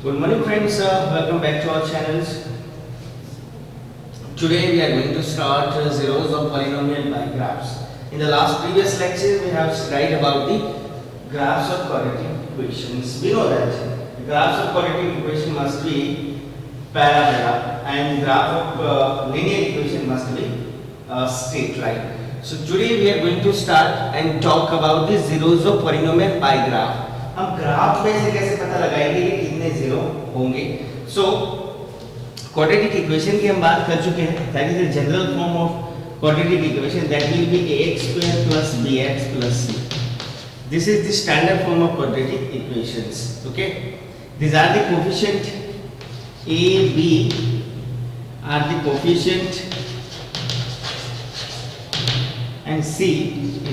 Good morning friends, welcome back to our channels. Today we are going to start zeros of polynomial by graphs. In the last previous lecture we have studied about the graphs of quadratic equations. We know that graphs of quadratic equation must be parabola and graph of linear equation must be straight line. So today we are going to start and talk about the zeros of polynomial by graph. हम graph में से कैसे पता लगाएंगे कि कितने zero होंगे. So quadratic equation की हम बात कर चुके हैं. That is the general form of quadratic equation that will be ax square plus bx plus c. This is the standard form of quadratic equations. Okay, these are the coefficient a b are the coefficient and c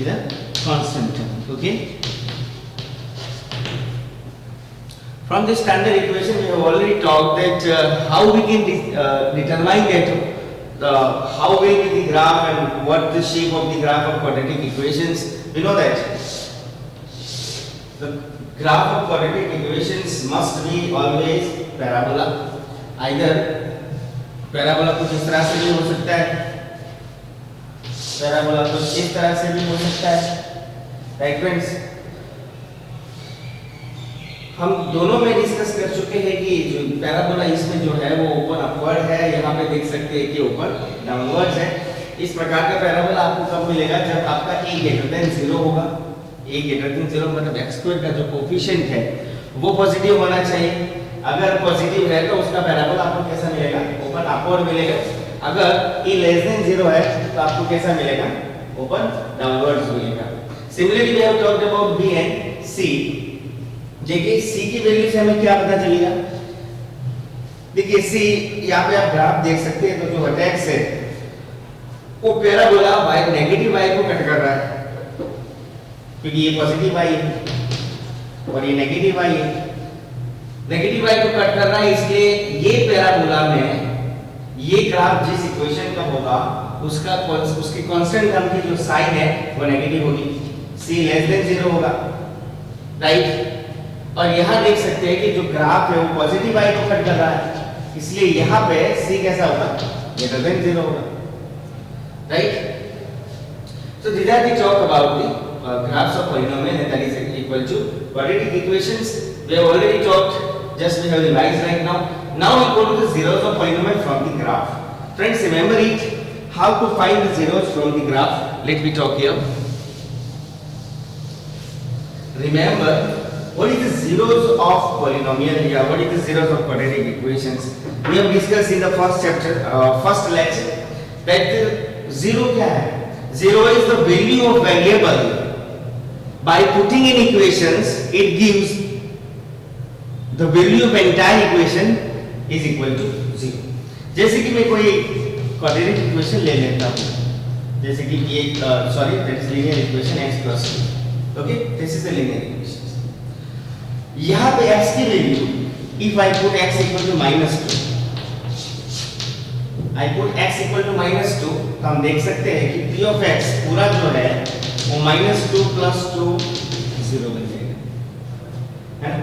is a constant term. Okay, from the standard equation we have already talked that how we can determine that how will be the graph and what the shape of the graph of quadratic equations. We know that the graph of quadratic equations must be always parabola. Either parabola कुछ इस तरह से भी हो सकता है, parabola कुछ इस तरह से भी हो सकता है. Right friends, हम दोनों में डिस्कस कर चुके हैं कि जो पैराबोला इसमें जो है वो ओपन अपवर्ड है. यहाँ पे देख सकते हैं कि ओपन डाउनवर्ड्स है. इस प्रकार का पैराबोला आपको कब मिलेगा? जब आपका a greater than 0 होगा. a greater than 0 मतलब x स्क्वायर का जो कोफिशिएंट है वो पॉजिटिव होना चाहिए. अगर पॉजिटिव है तो उसका पैराबोला आपको कैसा मिलेगा? ओपन अपवर्ड मिलेगा. अगर a less than 0 है तो आपको कैसा मिलेगा? ओपन डाउनवर्ड्स मिलेगा. Similarly we have talked about b and c. देखिए c की वैल्यू से हमें क्या पता चलेगा? देखिए c यहाँ पे आप ग्राफ देख सकते हैं. तो जो वर्टेक्स है वो पैराबोला y नेगेटिव y को कट कर रहा है, क्योंकि ये पॉजिटिव y है और ये नेगेटिव y है. नेगेटिव y को कट कर रहा है, इसलिए ये पैराबोला में ये ग्राफ जिस इक्वेशन का होगा उसका उसके कांस्टेंट टर्म की जो साइन है वो नेगेटिव होगी. c लेस देन 0 होगा. राइट. और यहाँ देख सकते हैं कि जो ग्राफ है वो पॉजिटिव y को कट कर रहा है, इसलिए यहाँ पे c कैसा होगा? ग्रेटर देन 0 होगा. Right. So these are the talk about the graphs of polynomial and that is equal to quadratic equations. We have already talked, just we have revised right now. Now we go to the zeros of polynomial from the graph. Friends, remember it, how to find the zeros from the graph. Let me talk here. Remember, what is the zeros of polynomial here? What is the zeros of quadratic equations? We have discussed in the first chapter, first lecture, that zero क्या है? Zero is the value of variable. By putting in equations, it gives the value of entire equation is equal to zero. जैसे कि मैं कोई quadratic equation ले लेता हूँ, जैसे कि ये sorry, that is linear equation x plus 2. Okay, this is the linear equation. यहाँ पे x की value, if I put x equal to -2, I put x equal to -2, तो हम देख सकते हैं कि p of x पूरा जो है वो -2 plus 2 0 बन जाएगा. है ना?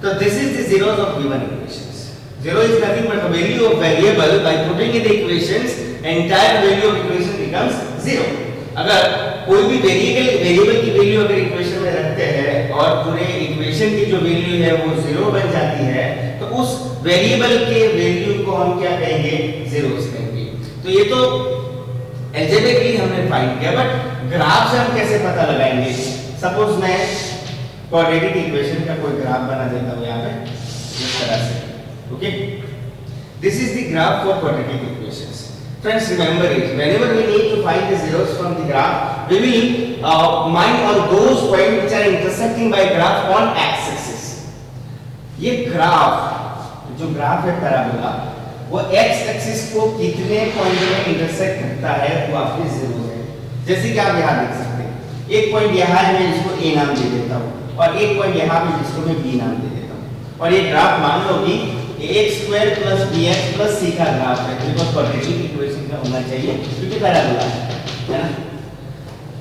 तो this is the zeros of given equations. Zero is nothing but the value of variable. By putting in the equations, entire value of equation becomes 0. अगर कोई भी वेरिएबल की वैल्यू अगर इक्वेशन में रखते हैं और पूरे इक्वेशन की जो वैल्यू है वो 0 बन जाती है, तो उस वेरिएबल के वैल्यू को हम क्या कहेंगे? zeros कहेंगे. तो ये तो अलजेब्रिकली हमने फाइंड किया, बट ग्राफ से हम कैसे पता लगाएंगे? सपोज मैं क्वाड्रेटिक इक्वेशन का कोई ग्राफ बना देता हूं यहाँ पे इस तरह से. Okay, this is the graph for quadratic equations. Friends, remember it. Whenever we need to find the zeros from the graph, we will mind on those points which are intersecting by graph on x-axis. ये graph, जो graph है parabola, वो x-axis को कितने point में intersect करता है वो आपके जीरो है. जैसे कि आप यहाँ देख सकते हैं, एक पॉइंट यहाँ है, मैं इसको a नाम दे देता हूँ, और एक पॉइंट यहाँ पे जिसको मैं b नाम दे देता हूँ. और ये ग्राफ मान लो कि ax square plus bx plus c का ग्राफ है, बिकॉज़ क्वाड्रेटिक इक्वेशन का होना चाहिए क्योंकि पैराबोला है ना.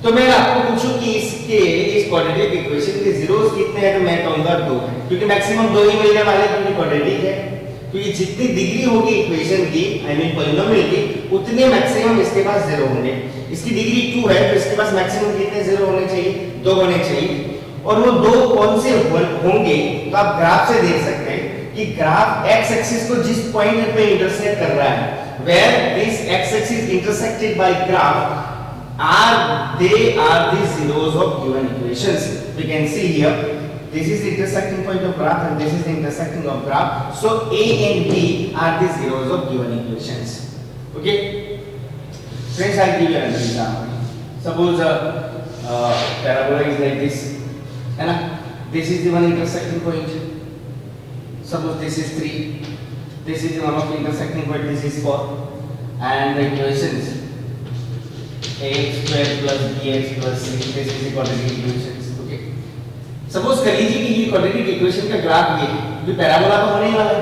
तो मैं आपको पूछूं कि इस क्वाड्रेटिक इक्वेशन के जीरोस कितने हैं, तो मैं कहूंगा 2, क्योंकि मैक्सिमम 2 ही मिलने वाले, क्योंकि क्वाड्रेटिक है। क्योंकि जितनी डिग्री होगी इक्वेशन की, आई मीन पॉलिनोमियल की, उतने मैक्सिमम इसके पास 0 होंगे। इसकी डिग्री 2 है तो इसके पास मैक्सिमम कितने 0 होने चाहिए, 2 होने चाहिए। और वो 2 कौन से होंगे, तो आप ग्राफ से देख सकते हैं कि ग्राफ एक्स एक्सिस को जिस पॉइंट पे इंटरसेक्ट कर रहा है, where this x axis intersected by graph they are the zeros of given equations. We can see here this is the intersecting point of graph and this is the intersecting of graph, so a and b are the zeros of given equations. Okay friends, I'll give you an example. Suppose parabola is like this, है ना, this is the one intersecting point. Suppose this is 3, this is one of the intersecting point, this is 4, and the equations ax square plus bx plus c, this is the quadratic equations. Okay, suppose कर लीजिए कि ये quadratic equation का graph ये भी parabola तो होने वाला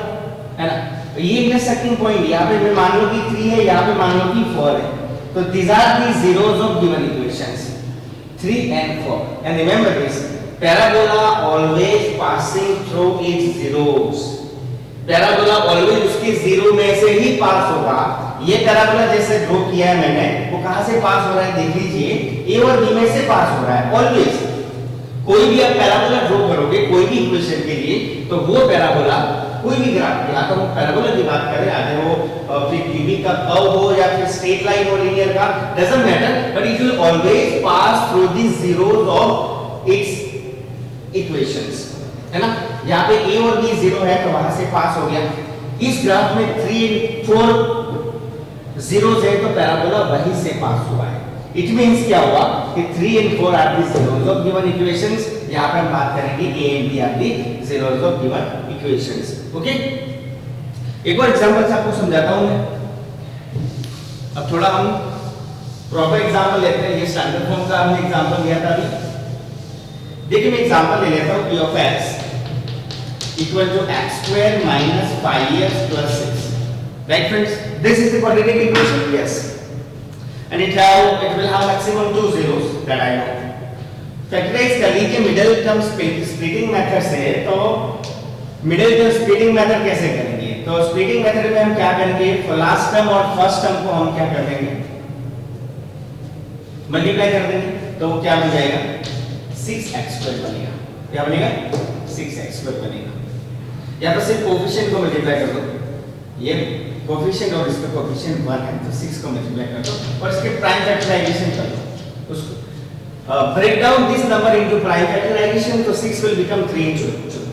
है ना, ये intersecting point यहाँ पे मैं मान लो कि 3 है, यहाँ पे मान लो कि 4 है, तो these are the zeros of given equations 3 and 4, and remember this, parabola always passing through its zeros. Parabola always उसके जीरो में से ही पास होगा। ये पैराबोला जैसे ड्रॉ किया है मैंने, वो कहां से पास हो रहा है देख लीजिए, ए और बी में से पास हो रहा है ऑलवेज। कोई भी आप पैराबोला ड्रॉ करोगे कोई भी इक्वेशन के लिए, तो वो पैराबोला कोई भी ग्राफ, या तो वो पैराबोला की बात करें, चाहे वो फिर क्यूबिक का कर्व हो या फिर स्ट्रेट लाइन हो, लीनियर का, doesn't matter, but it will always pass through the zeros of its equations, है ना। यहाँ पे a और b 0 है तो वहां से पास हो गया। इस ग्राफ में 3 4 zeros है तो पैराबोला वहीं से पास हुआ है। इट मींस क्या हुआ कि 3 and 4 are the zeros of given equations। यहाँ पे हम बात करेंगे a and b are the zeros of given equations। Okay, एक और एग्जांपल से आपको समझाता हूं मैं। अब थोड़ा हम प्रॉपर एग्जांपल लेते हैं। ये स्टैंडर्ड फॉर्म का हमने एग्जांपल लिया था अभी। देखिए मैं एग्जांपल ले लेता हूं, p of x equal to x square minus 5x plus 6. Right friends, this is the quadratic equation, yes, and it will have maximum 2 zeros that I know. Factorise कर लीजिए मिडिल टर्म स्प्लिटिंग मेथड से। तो middle term splitting method कैसे करेंगे, तो splitting method में हम क्या करेंगे, लास्ट टर्म और फर्स्ट टर्म को हम क्या कर देंगे, मल्टीप्लाई कर देंगे, तो वो क्या बन जाएगा 6x² बनेगा। क्या बनेगा 6x² बनेगा। या तो सिर्फ कोफिशिएंट को मल्टीप्लाई कर दो, ये कोफिशिएंट और इसका कोफिशिएंट 1 है तो 6 को मल्टीप्लाई कर दो और इसके प्राइम फैक्टराइजेशन कर दो। उसको break down this number into prime factorisation, तो 6 विल बिकम 3 into 2।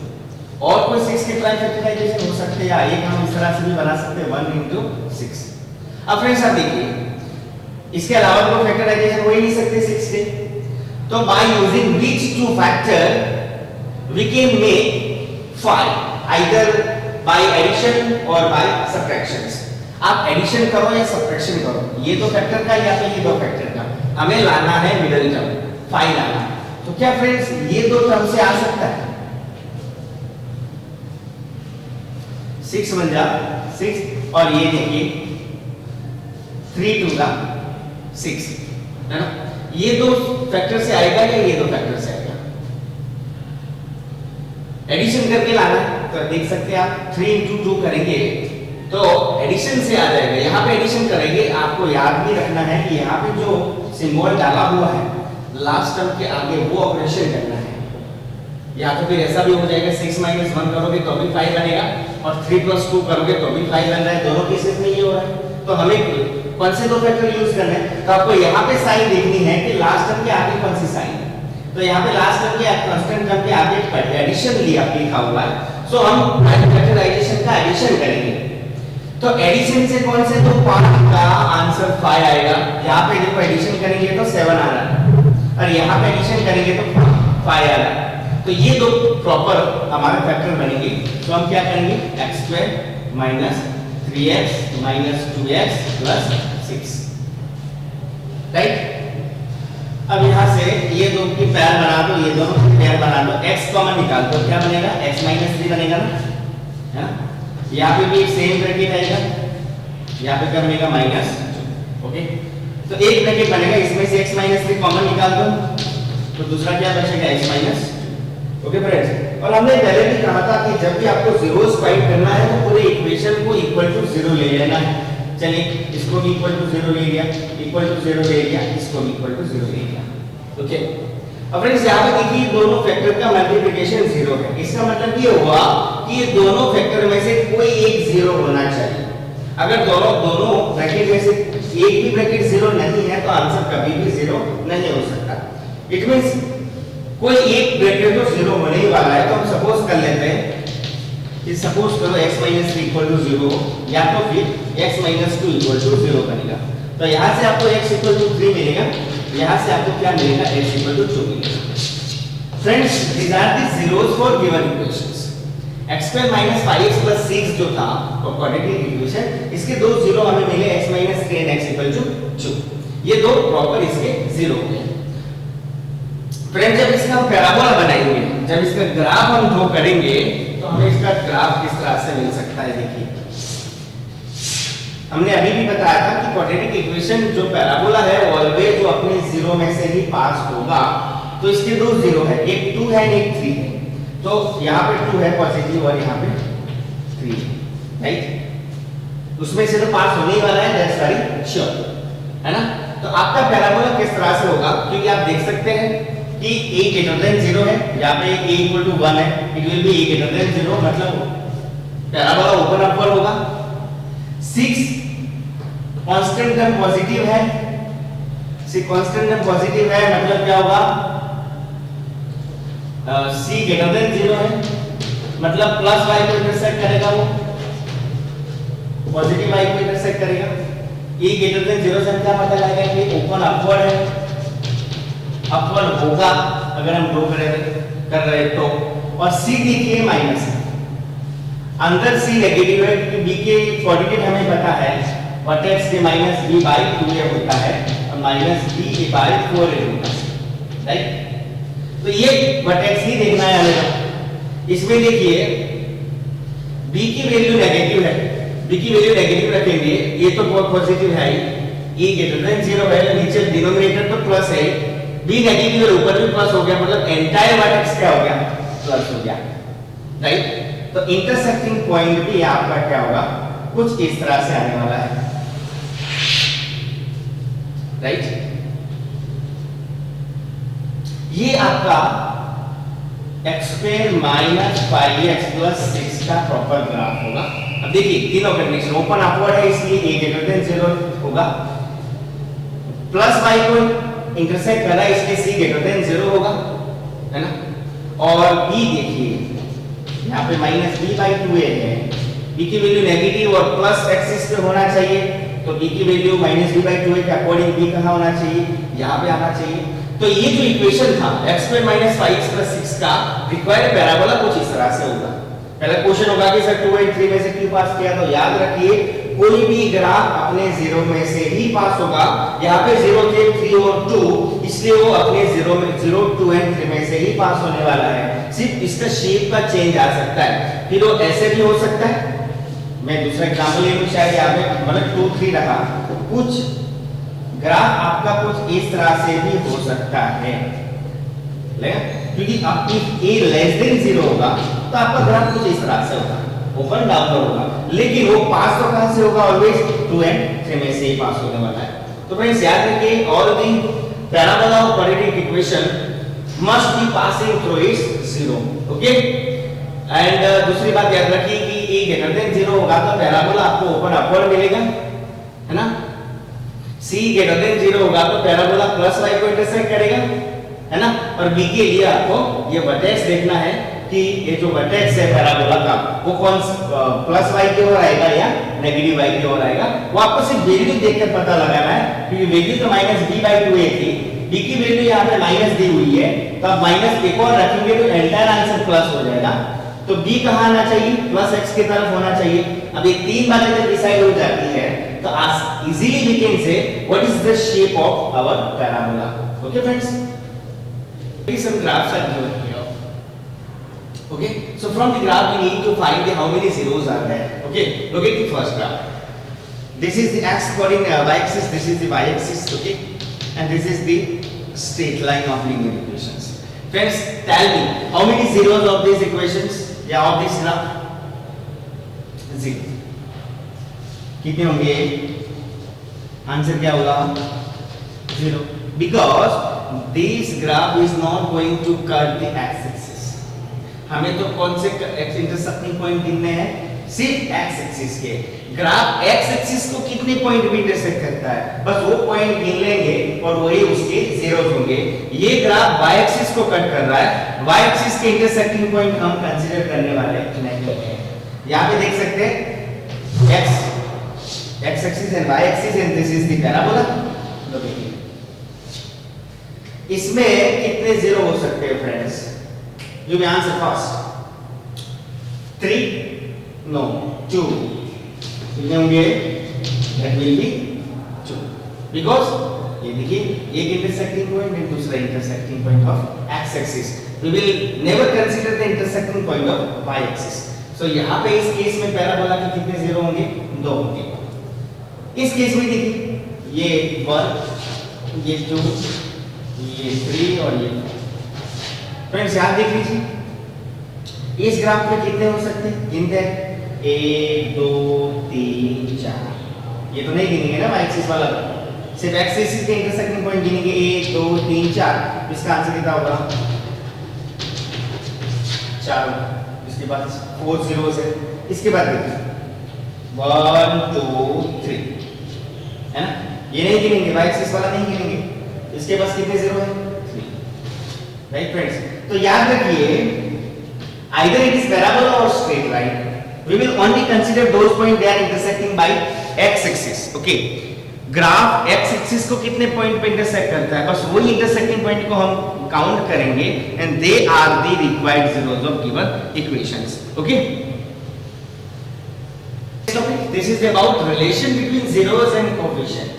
और कोई 6 के प्राइम फैक्टराइजेशन हो सकते हैं, या एक हम इस तरह से भी बना सकते हैं 1 into 6। अब फ्रेंड्स आप देखिए, इसके अलावा कोई फैक्टराइजेशन हो ही नहीं सकते 6 के, तो by using which two factor we can make 5 either by addition or by subtractions। आप एडिशन करो या सब्ट्रैक्शन करो, ये दो फैक्टर का या फिर ये दो फैक्टर का, हमें लाना है मिडिल टर्म 5 लाना। तो क्या फ्रेंड्स ये दो टर्म से आ सकता है, 6 बन जा 6 और ये देखिए 3 2 का 6, है ना। ये दो फैक्टर से आएगा या ये दो फैक्टर से आएगा, एडिशन करके लाना है। तो देख सकते हैं आप 3 into 2 करेंगे तो एडिशन से आ जाएगा। यहाँ पे एडिशन करेंगे, आपको याद भी रखना है कि यहाँ पे जो सिंबल डाला हुआ है लास्ट टर्म के आगे वो ऑपरेशन करना है। या तो फिर ऐसा भी हो जाएगा 6 - 1 करोगे तो भी 5 बनेगा और 3 + 2 करोगे तो भी 5 बन रहा है। दोनों केसेस में ये हो रहा है। तो हमें कौन से दो फैक्टर यूज करना है, तो आपको यहाँ पे साइन देखनी है कि लास्ट टर्म के आगे कौन सी साइन है। तो यहाँ पे लास्ट टर्म के कांस्टेंट टर्म के आगे एडिशन लिखा हुआ है, सो हम फैक्टराइजेशन का एडिशन करेंगे। तो एडिशन से कौन से दो पार्ट का आंसर 5 आएगा। यहाँ पे देखो एडिशन करेंगे तो 7 आ रहा है और यहाँ पे एडिशन करेंगे तो 5 आ रहा है। तो ये दो प्रॉपर हमारे फैक्टर बनेंगे। तो हम क्या करेंगे x² - 3x - 2x + 6, राइट। अब यहाँ से ये दो की पेयर बना दो, ये दोनों की पेयर बना दो, x कॉमन निकाल दो, क्या बनेगा x - 3 बनेगा ना, है ना। यहाँ पे भी सेम ब्रैकेट आएगा, यहाँ पे क्या बनेगा -2। ओके, तो एक ब्रैकेट बनेगा, इसमें से x - 3 कॉमन निकाल दो, तो दूसरा क्या बचेगा x माइनस। ओके फ्रेंड्स, और हमने पहले भी कहा था कि जब भी आपको जीरोस फाइंड करना है तो पूरे इक्वेशन को इक्वल टू 0 ले लेना है। चलिए इसको भी इक्वल टू 0 ले लिया, इक्वल टू 0 ले लिया, इसको भी इक्वल टू 0 ले लिया। ओके, अब फ्रेंड्स यहाँ पे देखिए दोनों फैक्टर का मल्टीप्लिकेशन 0 है। इसका मतलब ये हुआ कि ये दोनों फैक्टर में से कोई एक 0 होना चाहिए। अगर दोनों ब्रैकेट में से एक भी ब्रैकेट 0 नहीं है तो आंसर कभी भी 0 नहीं हो सकता। इट मींस कोई एक ब्रैकेट तो 0 होने ही वाला है। तो हम सपोज कर लेते हैं कि सपोज करो x - 3 इक्वल टू 0 या तो फिर x - 2 इक्वल टू 0 बनेगा। तो यहाँ से आपको x इक्वल टू 3 मिलेगा, यहाँ से आपको क्या मिलेगा x इक्वल टू 2 मिलेगा। Friends, these are the zeros for given equations. x square minus 5x plus 6 जो था quadratic इक्वेशन, इसके दो जीरो हमें मिले x - 3 and x equal to 2। ये दो प्रॉपर इसके जीरो हैं। फ्रेंड्स, जब इसका हम पैराबोला बनाएंगे, जब इसका ग्राफ हम ड्रॉ करेंगे तो हमें इसका ग्राफ किस तरह से मिल सकता है। देखिए हमने अभी भी बताया था कि क्वाड्रेटिक इक्वेशन जो पैराबोला है वो ऑलवेज जो अपने जीरो में से ही पास होगा। तो इसके दो जीरो है, एक 2 है एक 3 है। तो यहाँ पे 2 है पॉजिटिव और यहाँ पे 3 है, राइट। उसमें से तो पास होने ही वाला है, दैट्स वेरी श्योर, है ना। तो आपका पैराबोला किस तरह से होगा, क्योंकि आप देख सकते हैं कि a greater than 0 है, यहाँ पे a equal to 1 है, it will be a greater than 0, मतलब पैराबोला ओपन अपवर्ड होगा। 6 कांस्टेंट टर्म पॉजिटिव है, 6 कांस्टेंट टर्म पॉजिटिव है, मतलब क्या होगा c greater than 0 है, मतलब प्लस y को इंटरसेक्ट करेगा, वो पॉजिटिव y को इंटरसेक्ट करेगा। a greater than 0 से हम क्या पता लगाएंगे कि ओपन अपवर्ड है, अपवर्ड होगा अगर हम ड्रॉ कर रहे तो। और c देखिए माइनस है, अंदर c नेगेटिव है क्योंकि b के पॉजिटिव हमें पता है वर्टेक्स के माइनस b बाई 2a होता है और माइनस b बाई 4a होता है, राइट। तो ये वर्टेक्स ही देखना है हमें। इसमें देखिए b की वैल्यू नेगेटिव है, b की वैल्यू नेगेटिव रखेंगे, ये तो पॉजिटिव है ही, e greater than 0 है, नीचे डिनोमिनेटर तो प्लस है, b नेगेटिव और ऊपर भी प्लस हो गया, मतलब एंटायर वर्टेक्स क्या हो गया प्लस हो गया, राइट। तो इंटरसेक्टिंग पॉइंट भी आपका क्या होगा कुछ इस तरह से आने वाला है, राइट। ये आपका x square minus 5x plus 6 का प्रॉपर ग्राफ होगा। अब देखिए तीनों कंडीशन ओपन अपवर्ड है इसलिए a greater than 0 होगा, प्लस y को इंटरसेक्ट कर रहा है इसलिए c greater than 0 होगा, है ना। और b देखिए यहाँ पे माइनस b बाई 2a है, b की वैल्यू नेगेटिव और प्लस एक्सिस पे होना चाहिए, तो b की value minus b by 2a के अकॉर्डिंग b कहाँ होना चाहिए, यहाँ पे आना चाहिए। तो ये जो इक्वेशन था x square minus 5x plus 6 का रिक्वायर्ड पैराबोला कुछ इस तरह से होगा। पहला क्वेश्चन होगा कि सर 2 और 3 में से क्यों पास किया, तो याद रखिए कोई भी ग्राफ अपने 0 में से ही पास होगा। यहाँ पे 0 थे 3 और 2, इसलिए वो अपने 0 में 0 2 और 3 में से ही पास होने वाला है। सिर्फ इसका शेप का चेंज आ सकता है, फिर वो ऐसे भी हो सकता है। मैं दूसरा एग्जांपल ले लूं, शायद यहाँ पे मतलब 2 3 रहा, कुछ ग्राफ आपका कुछ इस तरह से भी हो सकता है, क्योंकि आपकी a लेस देन 0 होगा तो आपका ग्राफ कुछ इस तरह से होगा, ओपन डाउन होगा, लेकिन वो पास तो कहां से होगा, ऑलवेज 2 और 3 में से ही पास होने वाला है। तो फ्रेंड्स याद रखिए all the parabola of quadratic equation must be passing through it's 0, okay. And दूसरी बात याद रखिए कि a greater than 0 होगा तो पैराबोला आपको ओपन अपवर्ड मिलेगा, है ना। c greater than 0 होगा तो पैराबोला प्लस y को इंटरसेक्ट करेगा, है ना। और b के लिए आपको ये वर्टेक्स देखना है कि ये जो वर्टेक्स है पैराबोला का वो कौन प्लस y की ओर आएगा या नेगेटिव y की ओर आएगा। वो आपको सिर्फ वैल्यू देखकर पता लगाना है, क्योंकि वैल्यू तो माइनस b बाई 2a थी, b की वैल्यू यहाँ पे माइनस दी हुई है, तो आप माइनस एक और रखेंगे तो एंटायर आंसर प्लस हो जाएगा। तो b कहाँ आना चाहिए, प्लस x की तरफ होना चाहिए। अब ये तीन बातें जब डिसाइड हो जाती है तो easily we can say what is the shape of our parabola. Okay friends, some graphs are given here. Okay, so from the graph we need to find how many zeros are there. Okay, look at the first graph. This is the x coordinate y axis, this is the y axis, okay, and this is the straight line of linear equations. Friends, tell me how many zeros of these equations या of this graph? Zero. कितने होंगे? Answer क्या होगा? Zero. Because this graph is not going to cut the x-axis. हमें तो कौन से intersecting point गिनने हैं? सिर्फ x-axis के। ग्राफ x-axis को कितने पॉइंट भी इंटरसेक्ट करता है, बस वो पॉइंट गिन लेंगे और वही उसके जेरोस होंगे। ये ग्राफ y-axis को कट कर रहा है, y-axis के इंटरसेक्टिंग पॉइंट हम कंसीडर करने वाले नहीं हैं। यहाँ पे देख सकते हैं x-axis and y-axis and this is the parabola। इसमें कितने जीरो हो सकते हैं friends? You may answer first. 3 no 2 कितने होंगे? दैट विल बी 2 बिकॉज़ ये देखिए एक इंटरसेक्टिंग पॉइंट एंड दूसरा intersecting point of X axis. We will never consider the intersecting point of Y axis. So यहाँ पे इस केस में पैराबोला के कितने जीरो होंगे? 2 होंगे। इस केस में देखिए ये 1 ये 2 ये 3 और ये 4। फ्रेंड्स याद देख लीजिए इस ग्राफ में कितने हो सकते हैं? गिनते हैं 1 2 3 4। ये तो नहीं गिनेंगे ना वाई एक्सिस वाला, सिर्फ एक्स एक्सिस के इंटरसेक्टिंग पॉइंट गिनेंगे 1 2 3 4। इसका आंसर कितना होगा? 4। इसके बाद 4 जीरोस है। इसके बाद देखिए 1 2 3 है ना, ये नहीं गिनेंगे, वाई एक्सिस वाला नहीं गिनेंगे। इसके पास कितने जीरो है? 3। राइट फ्रेंड्स, तो याद रखिए either it is parabola or straight line, we will only consider those points they are intersecting by x axis. okay, graph x axis को कितने पॉइंट पे इंटरसेक्ट करता है, बस वही इंटरसेक्टिंग पॉइंट को हम काउंट करेंगे and they are the required zeros of given equations. okay, this is about relation between zeros and coefficient.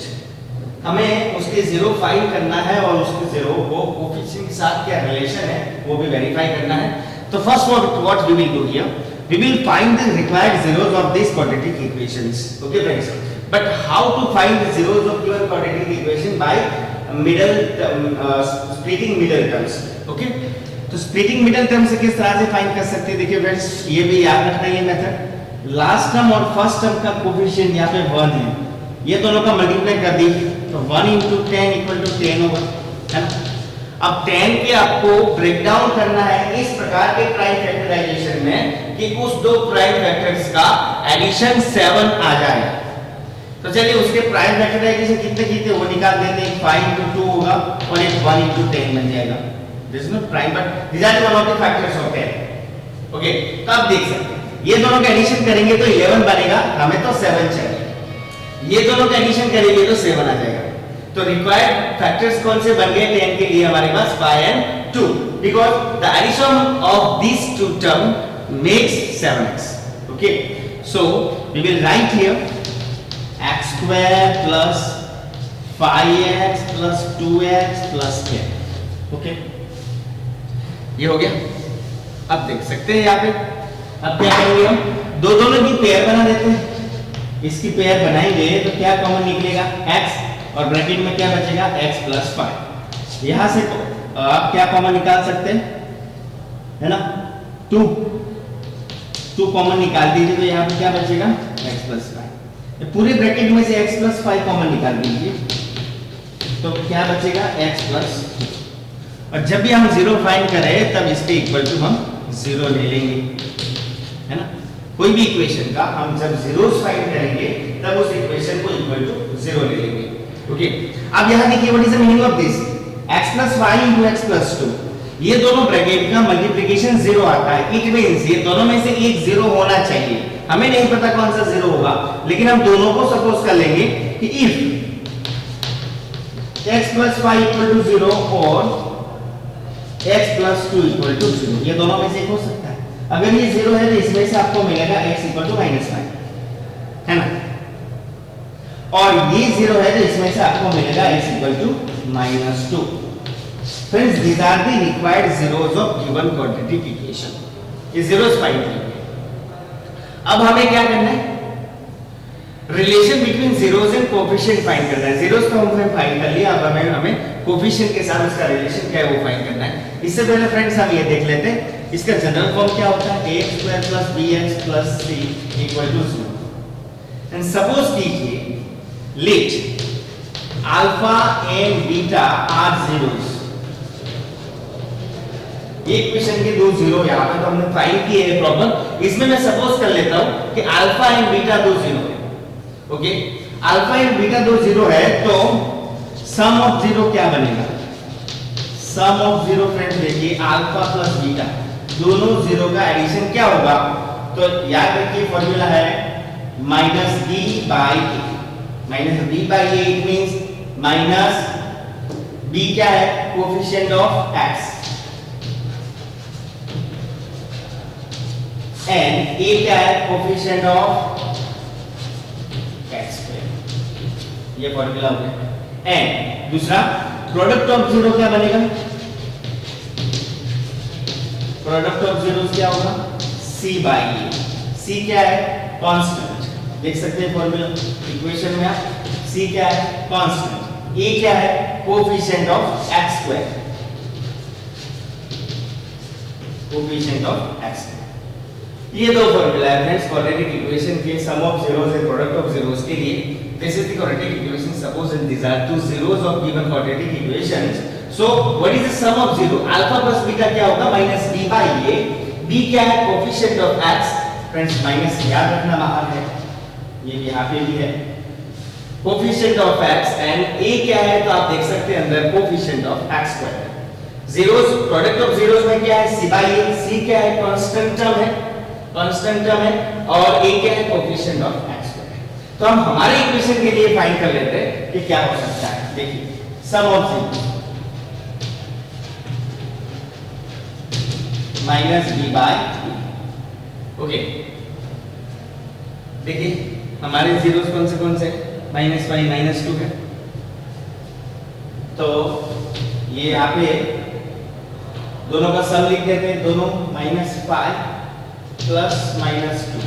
हमें उसके जीरो फाइंड करना है और उसके जीरो को कोएफिशिएंट के साथ क्या रिलेशन है वो भी वेरीफाई करना है। तो first what we will do here, we will find the required zeros of these quadratic equations. okay friends, but how to find the zeros of given quadratic equation? by splitting middle terms. okay, तो splitting middle terms से किस तरह से find कर सकते हैं? देखिए friends ये भी याद रखना ये मेथड। लास्ट टर्म और फर्स्ट टर्म का कोएफिशिएंट यहाँ पे 1 है, ये दोनों का मल्टीप्लाई कर दी तो 1 into 10 equal to 10 होगा, है ना। अब 10 के आपको ब्रेक डाउन करना है इस प्रकार के प्राइम फैक्टराइजेशन में कि उस दो प्राइम फैक्टर्स का एडिशन 7 आ जाए। तो चलिए उसके प्राइम फैक्टराइजेशन कितने कितने वो निकाल देते हैं। 5 into 2 होगा और एक 1 into 10 बन जाएगा। This is not prime but this are one of the factors of 10। Okay, तो आप देख सकते हैं ये दोनों का एडिशन करेंगे तो 11 बनेगा, हमें तो 7 चाहिए। ये दोनों का एडिशन करेंगे तो 7 आ जाएगा। तो रिक्वायर्ड फैक्टर्स कौन से बन गए 10 के लिए? हमारे पास 5 and 2 because the addition of these two term makes 7x. okay, so we will write here x square plus 5x plus 2x plus 10. okay, ये हो गया। अब देख सकते हैं यहाँ पे अब क्या करेंगे हम, दोनों की पेयर बना देते हैं। इसकी पेयर बनाएंगे तो क्या कॉमन निकलेगा? x और ब्रैकेट में क्या बचेगा? x plus 5। यहाँ से आप क्या कॉमन निकाल सकते हैं, है ना? 2 कॉमन निकाल दीजिए तो यहाँ पे क्या बचेगा? x plus 5। पूरे ब्रैकेट में से x plus 5 कॉमन निकाल दीजिए तो क्या बचेगा? x plus 2। और जब भी हम 0 फाइंड करें तब इसके इक्वल टू हम 0 ले लेंगे, है ना। कोई भी इक्वेशन का हम जब जीरोस फाइंड करेंगे तब उस इक्वेशन को इक्वल टू 0 ले लेंगे। ओके, अब यहां देखिए what is the meaning of this? x plus 5 into x plus 2, ये दोनों ब्रैकेट का मल्टीप्लिकेशन 0 आता है। इट मींस ये दोनों में से एक 0 होना चाहिए। हमें नहीं पता कौन सा 0 होगा, लेकिन हम दोनों को सपोज कर लेंगे कि if x plus 5 equal to 0 और x plus 2 equal to 0, ये दोनों में से एक हो सकता है। अगर ये 0 है तो इसमें से आपको मिलेगा x equal to -5, है ना। और ये 0 है तो इसमें से आपको मिलेगा x equal to -2। Friends, these are the required zeros of given quadratic equation. ये zeros फाइंड करेंगे। अब हमें क्या करना है? Relation between zeros and coefficient find करना है। जीरोस तो हमने फाइंड कर लिया, अब हमें कोएफिशिएंट के साथ उसका रिलेशन क्या है वो फाइंड करना है। इससे पहले फ्रेंड्स हम ये देख लेते हैं इसका जनरल फॉर्म क्या होता है, ax² + bx + c = 0। And suppose कीजिए let alpha and beta are zeros. ये इक्वेशन के दो जीरो यहां पे तो हमने फाइंड किए है प्रॉब्लम। इसमें मैं सपोज कर लेता हूं कि अल्फा एंड बीटा दो जीरो है। ओके, अल्फा एंड बीटा दो जीरो है तो सम ऑफ जीरो क्या बनेगा? सम ऑफ जीरो फ्रेंड्स देखिए अल्फा प्लस बीटा दोनों जीरो का एडिशन क्या होगा? तो याद रखिए फॉर्मूला है minus b by a। Minus b by a it means minus b क्या है? Coefficient of x and a क्या है? Coefficient of x²। ये फॉर्मूला हो गया। एंड दूसरा प्रोडक्ट ऑफ जीरो क्या बनेगा? प्रोडक्ट ऑफ जीरो क्या होगा? c by a। c क्या है? कांस्टेंट। देख सकते हैं फॉर्मूला इक्वेशन में आप, c क्या है? कांस्टेंट। a क्या है? Coefficient of x²। Coefficient of x²। ये दो फॉर्मूला है फ्रेंड्स क्वाड्रेटिक इक्वेशन के sum of zeros and product of zeros के लिए। This is the quadratic equation suppose that these are two zeros of given quadratic equations. So what is the sum of zero? Alpha plus beta क्या होगा? Minus b by a। b क्या है? Coefficient of x। Friends minus याद रखना बाहर है, ये यहाँ पे भी है coefficient of x and a क्या है? तो आप देख सकते हैं अंदर coefficient of x²। Zeros product of zeros में क्या है? c by a। c क्या है? कांस्टेंट टर्म है, कांस्टेंट टर्म है और a क्या है? Coefficient of x²। तो हम हमारे इक्वेशन के लिए फाइंड कर लेते हैं कि क्या हो सकता है। देखिए sum of zero minus b by a। Okay, देखिए हमारे जीरोस कौन से -5 -2 है। तो ये यहाँ पे दोनों का सम लिख देते हैं, दोनों -5 प्लस -2।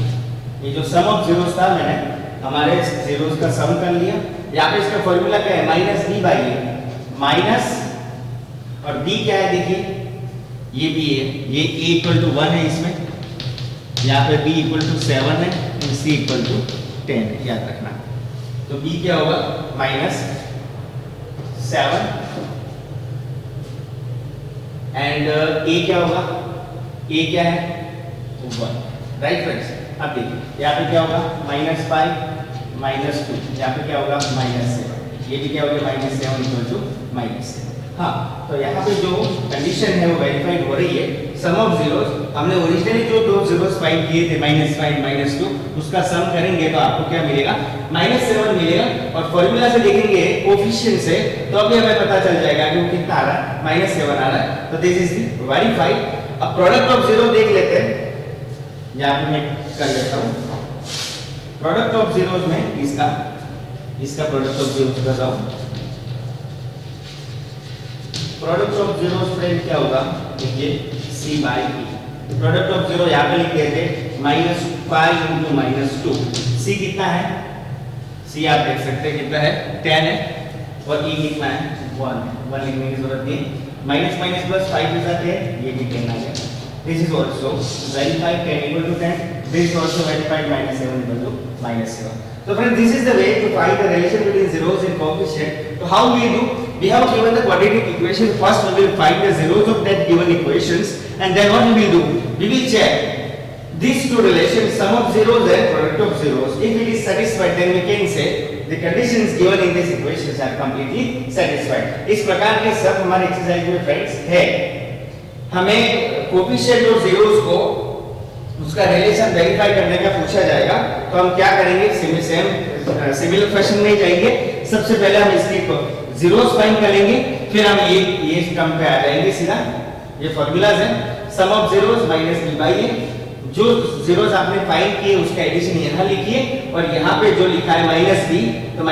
ये जो सम ऑफ जीरोस था मैंने हमारे जीरोस का सम कर लिया। यहाँ पे इसका फॉर्मूला क्या है? Minus b by a। Minus और b क्या है? देखिए ये b है, ये a इक्वल टू 1 है इसमें, यहाँ पे b इक्वल टू 7 है और c इक्वल टू 10 है, याद रखना। तो b क्या होगा? -7 एंड a क्या होगा? a क्या है? 1। राइट फ्रेंड्स, अब देखिए यहाँ पे क्या होगा? -5 -2, यहाँ पे क्या होगा? -7। ये भी क्या हो गया? -7 इक्वल टू -7। हाँ, तो यहाँ पे जो कंडीशन है वो वेरीफाइड हो रही है। सम ऑफ जीरोस हमने ओरिजिनली जो दो जीरोस फाइंड किए थे -5 -2 उसका सम करेंगे तो आपको क्या मिलेगा? -7 मिलेगा। और फॉर्मूला से देखेंगे कोएफिशिएंट से तो अभी हमें पता चल जाएगा कि वो कितना आ रहा है, -7 आ रहा है। तो दिस इज द वेरीफाइड। अब प्रोडक्ट ऑफ जीरो देख लेते हैं, यहाँ पे मैं कर लेता हूँ प्रोडक्ट ऑफ जीरोस में इसका प्रोडक्ट ऑफ जीरोस कर रहा हूँ। प्रोडक्ट ऑफ जीरोस फ्रेंड क्या होगा? देखिए c by a। Product of zero यहाँ पे लिख देते -5 × -2। c कितना है? c आप देख सकते हैं कितना है? 10 है और e कितना है? 1 लिखने की जरूरत नहीं। माइनस माइनस प्लस 5 के साथ है, ये भी 10 आ गया। This is also verified 10 equal to 10. This is also verified -7 equal to -7. So friends, this is the way to find the relation between zeros and coefficient. So how we do? We have given the quadratic equation. First we will find the zeros of that given equations, and then what we will do? We will check these two relations, sum of zeros and product of zeros. If it is satisfied, then we can say the conditions given in these equations are completely satisfied. इस प्रकार के सब हमारे exercise में friends है। हमें coefficient और zeros को उसका रिलेशन वेरीफाई करने का पूछा जाएगा, तो हम क्या करेंगे? सिमिलर फैशन में जाएंगे। सबसे पहले हम इसके जीरोस फाइंड करेंगे, फिर हम ये टर्म पे आ जाएंगे सीधा। ये फार्मूलाज है sum of zeros minus b by a। जो जीरोस आपने फाइंड किए उसका एडिशन यहाँ लिखिए और यहाँ पे जो लिखा है -b, तो -b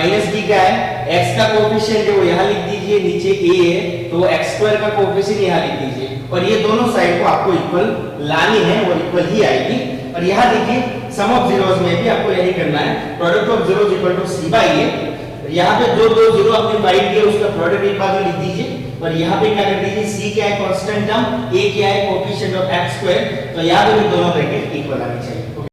क्या है? x का कोएफिशिएंट है वो यहाँ लिख दीजिए, नीचे a है तो x² का कोएफिशिएंट यहाँ लिख दीजिए और ये दोनों साइड को आपको इक्वल लानी है और इक्वल ही आएगी। और यहाँ देखिए सम ऑफ जीरोस में भी आपको यही करना है, product of zeros equal to C by A. यहाँ पे जो दो जीरो आपने फाइंड किया उसका प्रोडक्ट एक बार लिख दीजिए, और यहाँ पे क्या कर दीजिए, सी क्या है कांस्टेंट टर्म, ए क्या है कोएफिशिएंट ऑफ एक्स स्क्वायर, तो यहाँ पे भी दोनों ब्रैकेट इक्वल आनी चाहिए।